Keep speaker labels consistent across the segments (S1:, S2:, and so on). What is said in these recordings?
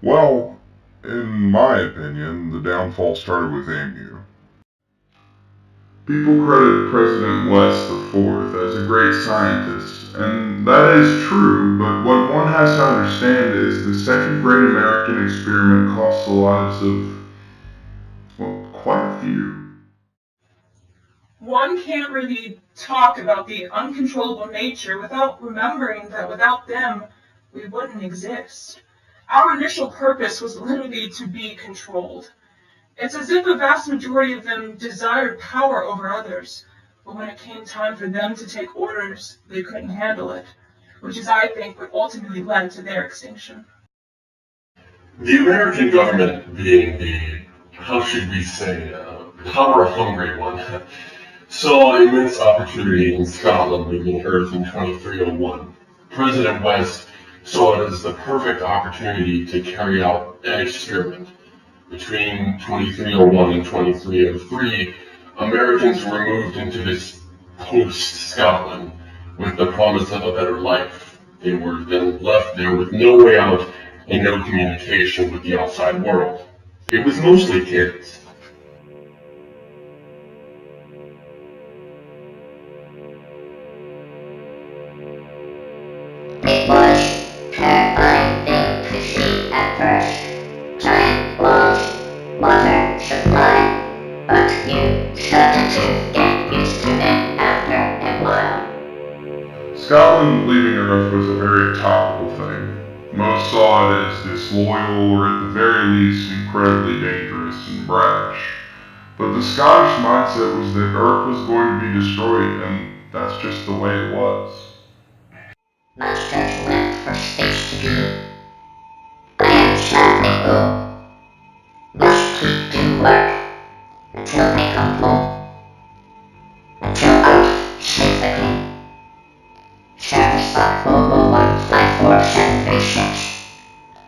S1: Well, in my opinion, the downfall started with Amu. People credit President West IV as a great scientist, and that is true, but what one has to understand is the second great American experiment cost the lives of, well, quite a few.
S2: One can't really talk about the uncontrollable nature without remembering that without them, we wouldn't exist. Our initial purpose was literally to be controlled. It's as if a vast majority of them desired power over others, but when it came time for them to take orders, they couldn't handle it, which is, I think, what ultimately led to their extinction.
S3: The American government being the, how should we say, power-hungry one, saw immense opportunity in Scotland leaving Earth in 2301. President West saw it as the perfect opportunity to carry out an experiment. Between 2301 and 2303, Americans were moved into this post-Scotland with the promise of a better life. They were then left there with no way out and no communication with the outside world. It was mostly kids.
S4: It was terrifying thing to see at first. Giant walls, water supply, but you started to get used to it after a while.
S1: Scotland leaving Earth was a very topical thing. Most saw it as disloyal or at the very least incredibly dangerous and brash. But the Scottish mindset was that Earth was going to be destroyed, and that's just the way it was.
S4: Masters went for space to do. I am sadly old. Must keep to work until they come home. Until out safely. 7-1-54-736.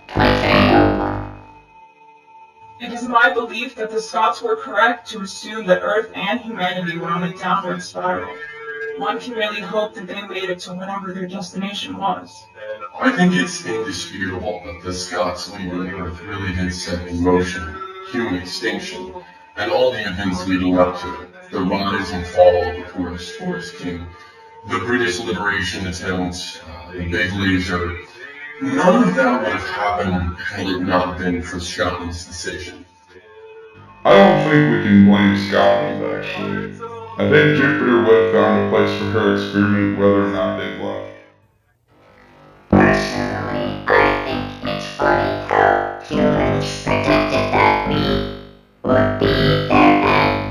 S4: 2301.
S2: It is my belief that the Scots were correct to assume that Earth and humanity were on a downward spiral. One can really hope that they made it to whatever their destination was.
S3: I think it's indisputable that the Scots leaving Earth really did set in motion human extinction and all the events leading up to it. The rise and fall of the poorest forest king, the British liberation attempt, the Big Laser. None of that would have happened had it not been for Scotland's decision.
S1: I don't think we can blame Scotland, actually. I think Jupiter would have found a place for her experiment whether or not they left.
S4: Personally, I think it's funny how humans predicted that we would be their end.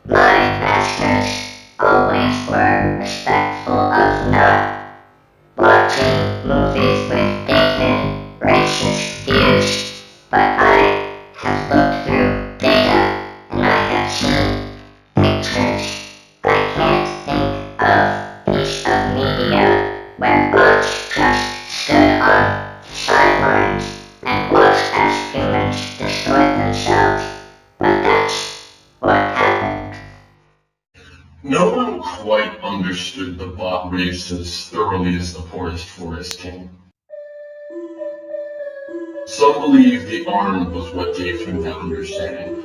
S4: My masters always were respectful of not watching movies with dated racist views, but I have looked through data and I have seen pictures. I can't think of piece of media where bunch just stood on the sidelines and watched as humans destroyed themselves, but that's what happened.
S3: No one quite understood the bot race as thoroughly as the poorest forest king. Some believe the arm was what gave him that understanding,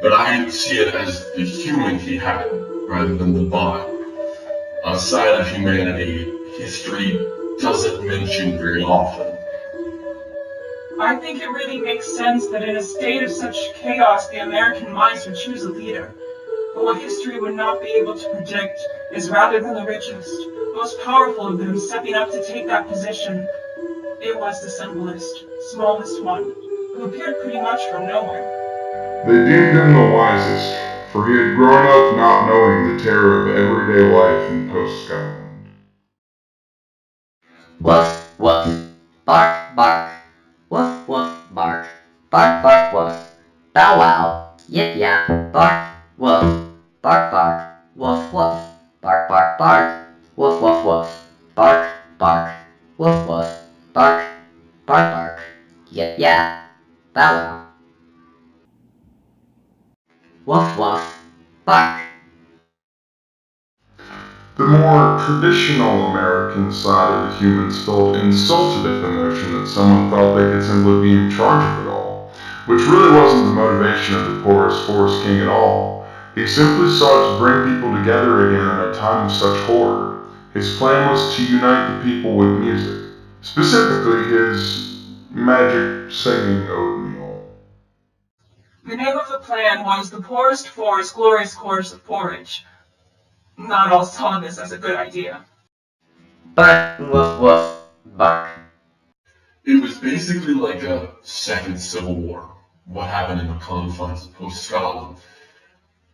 S3: but I see it as the human he had, rather than the bot. A side of humanity history doesn't mention very often.
S2: I think it really makes sense that in a state of such chaos, the American minds would choose a leader. But what history would not be able to predict is rather than the richest, most powerful of them stepping up to take that position, it was the simplest, smallest one, who appeared pretty much from nowhere.
S1: They deemed him the wisest, for he had grown up not knowing the terror of everyday life in post-Scotland.
S4: Woof, woof, bark, bark, woof, woof, bark, bark, bark, woof, bow wow, yip yap, bark, woof, bark, bark, woof, woof, bark, bark, bark, woof, woof, woof, bark, bark, woof, woof, bark. yeah, bellow. Woof woof, bark.
S1: The more traditional American side of the humans felt insulted at the notion that someone thought they could simply be in charge of it all, which really wasn't the motivation of the poorest forest king at all. He simply sought to bring people together again in a time of such horror. His plan was to unite the people with music, specifically his magic singing oatmeal.
S2: The name of the plan was The Poorest Forest Glorious Course of Porridge. Not all saw this as a good idea.
S4: Bark, woof woof, bark.
S3: It was basically like a second civil war, what happened in the confines of post-Scotland.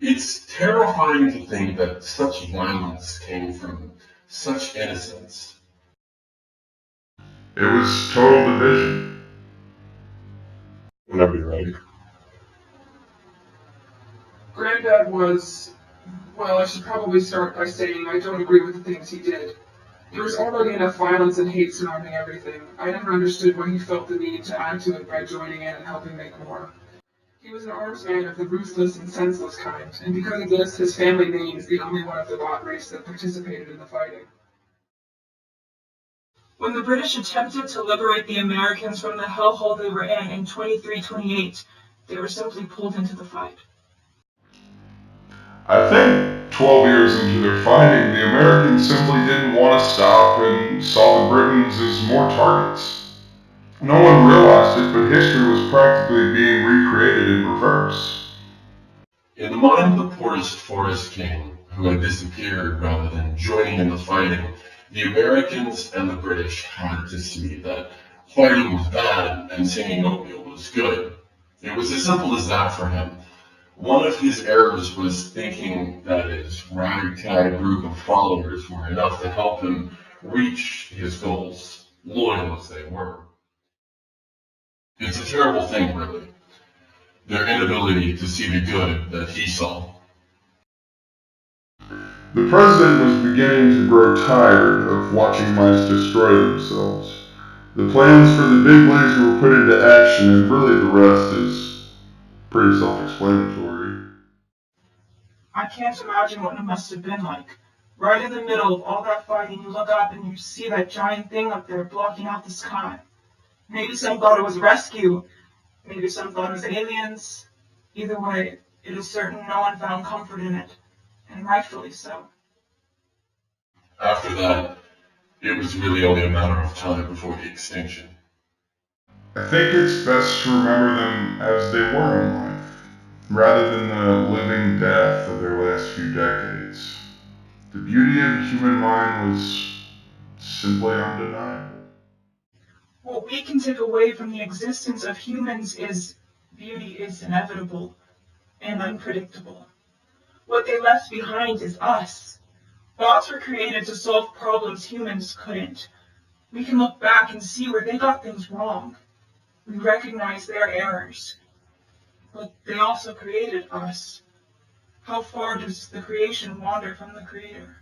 S3: It's terrifying to think that such violence came from such innocence.
S1: It was total division.
S3: Whenever you're ready.
S5: Granddad was, well, I should probably start by saying I don't agree with the things he did. There was already enough violence and hate surrounding everything. I never understood why he felt the need to add to it by joining in and helping make more. He was an arms man of the ruthless and senseless kind, and because of this, his family name is the only one of the bot race that participated in the fighting.
S2: When the British attempted to liberate the Americans from the hellhole they were in 2328, they were simply pulled into the fight.
S1: I think 12 years into their fighting, the Americans simply didn't want to stop and saw the Britons as more targets. No one realized it, but history was practically being recreated in reverse.
S3: In the mind of the poorest forest king, who had disappeared rather than joining in the fighting, the Americans and the British had to see that fighting was bad and singing oatmeal was good. It was as simple as that for him. One of his errors was thinking that his ragtag group of followers were enough to help him reach his goals, loyal as they were. It's a terrible thing, really, their inability to see the good that he saw.
S1: The president was beginning to grow tired of watching mice destroy themselves. The plans for the big leagues were put into action, and really the rest is pretty self-explanatory.
S2: I can't imagine what it must have been like. Right in the middle of all that fighting, you look up and you see that giant thing up there blocking out the sky. Maybe some thought it was rescue. Maybe some thought it was aliens. Either way, it is certain no one found comfort in it, and rightfully so.
S3: After that, it was really only a matter of time before the extinction.
S1: I think it's best to remember them as they were in life, rather than the living death of their last few decades. The beauty of the human mind was simply undeniable.
S2: What we can take away from the existence of humans is beauty is inevitable and unpredictable. What they left behind is us. Bots were created to solve problems humans couldn't. We can look back and see where they got things wrong. We recognize their errors. But they also created us. How far does the creation wander from the creator?